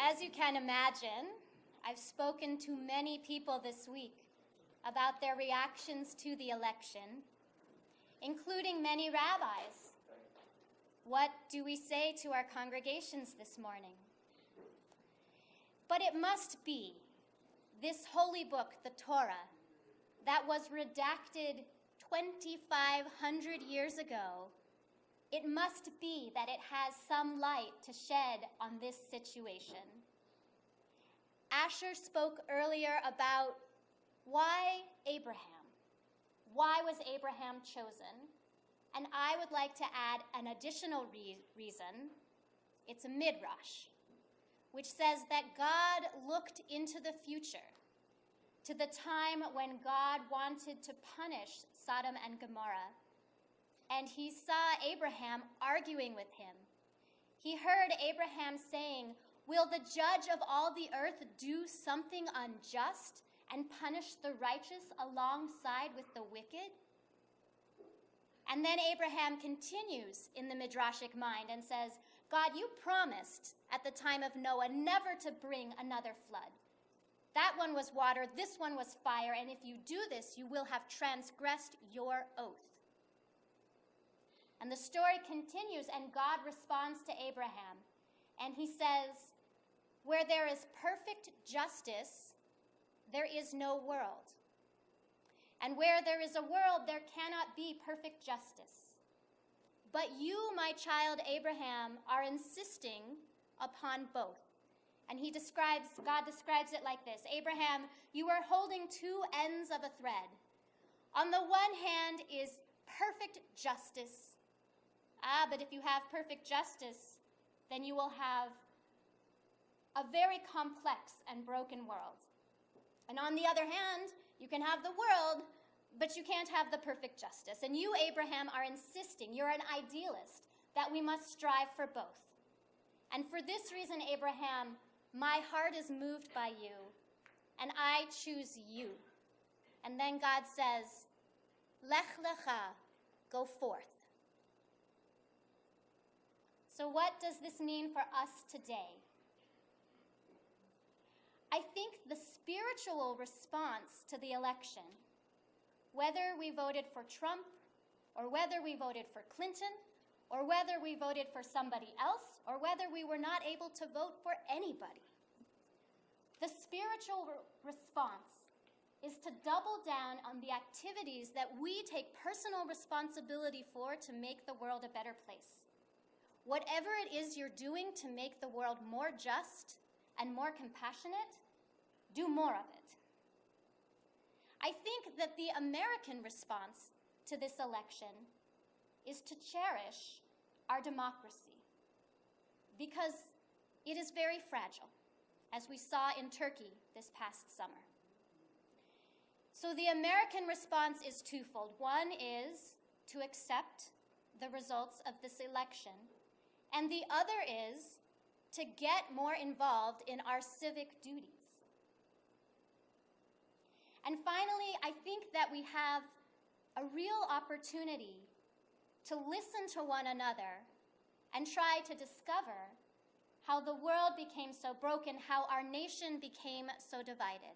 As you can imagine, I've spoken to many people this week about their reactions to the election, including many rabbis. What do we say to our congregations this morning? But it must be this holy book, the Torah, that was redacted 2,500 years ago. It must be that it has some light to shed on this situation. Asher spoke earlier about why Abraham? Why was Abraham chosen? And I would like to add an additional reason. It's a midrash, which says that God looked into the future, to the time when God wanted to punish Sodom and Gomorrah. And he saw Abraham arguing with him. He heard Abraham saying, "Will the judge of all the earth do something unjust and punish the righteous alongside with the wicked?" And then Abraham continues in the midrashic mind and says, "God, you promised at the time of Noah never to bring another flood. That one was water, this one was fire, and if you do this, you will have transgressed your oath." And the story continues, and God responds to Abraham, and he says, "Where there is perfect justice, there is no world. And where there is a world, there cannot be perfect justice. But you, my child Abraham, are insisting upon both." And God describes it like this: "Abraham, you are holding two ends of a thread. On the one hand is perfect justice. But if you have perfect justice, then you will have a very complex and broken world. And on the other hand, you can have the world, but you can't have the perfect justice. And you, Abraham, are insisting, you're an idealist, that we must strive for both. And for this reason, Abraham, my heart is moved by you, and I choose you." And then God says, "Lech Lecha, go forth." So what does this mean for us today? I think the spiritual response to the election, whether we voted for Trump, or whether we voted for Clinton, or whether we voted for somebody else, or whether we were not able to vote for anybody, the spiritual response is to double down on the activities that we take personal responsibility for to make the world a better place. Whatever it is you're doing to make the world more just and more compassionate, do more of it. I think that the American response to this election is to cherish our democracy, because it is very fragile, as we saw in Turkey this past summer. So the American response is twofold. One is to accept the results of this election, and the other is to get more involved in our civic duties. And finally, I think that we have a real opportunity to listen to one another and try to discover how the world became so broken, how our nation became so divided.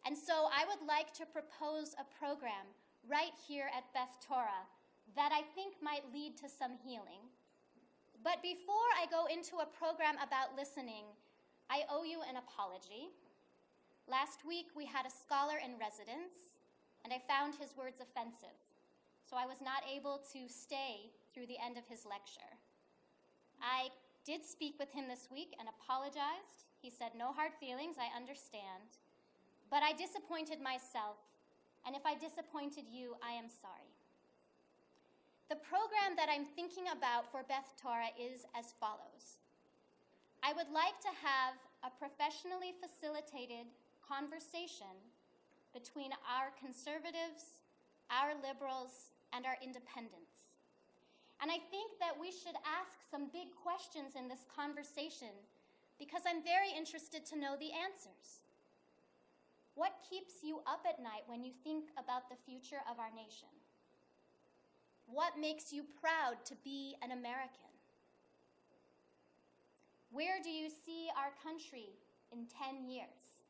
And so I would like to propose a program right here at Beth Torah that I think might lead to some healing. But before I go into a program about listening, I owe you an apology. Last week we had a scholar in residence, and I found his words offensive, so I was not able to stay through the end of his lecture. I did speak with him this week and apologized. He said, "No hard feelings, I understand. But I disappointed myself, and if I disappointed you, I am sorry." The program that I'm thinking about for Beth Torah is as follows. I would like to have a professionally facilitated conversation between our conservatives, our liberals, and our independents. And I think that we should ask some big questions in this conversation, because I'm very interested to know the answers. What keeps you up at night when you think about the future of our nation? What makes you proud to be an American? Where do you see our country in 10 years?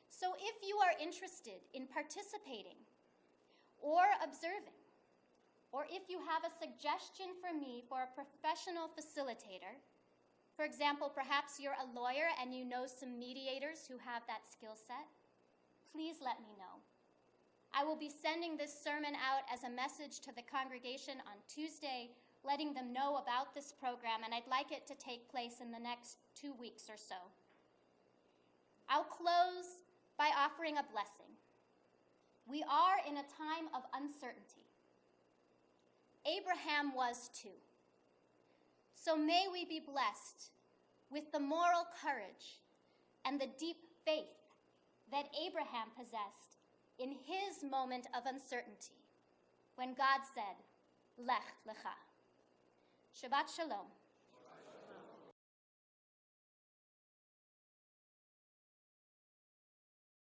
So if you are interested in participating or observing, or if you have a suggestion for me for a professional facilitator, for example, perhaps you're a lawyer and you know some mediators who have that skill set, please let me know. I will be sending this sermon out as a message to the congregation on Tuesday, letting them know about this program, and I'd like it to take place in the next 2 weeks or so. I'll close by offering a blessing. We are in a time of uncertainty. Abraham was too. So may we be blessed with the moral courage and the deep faith that Abraham possessed in his moment of uncertainty when God said, Lech Lecha. Shabbat Shalom.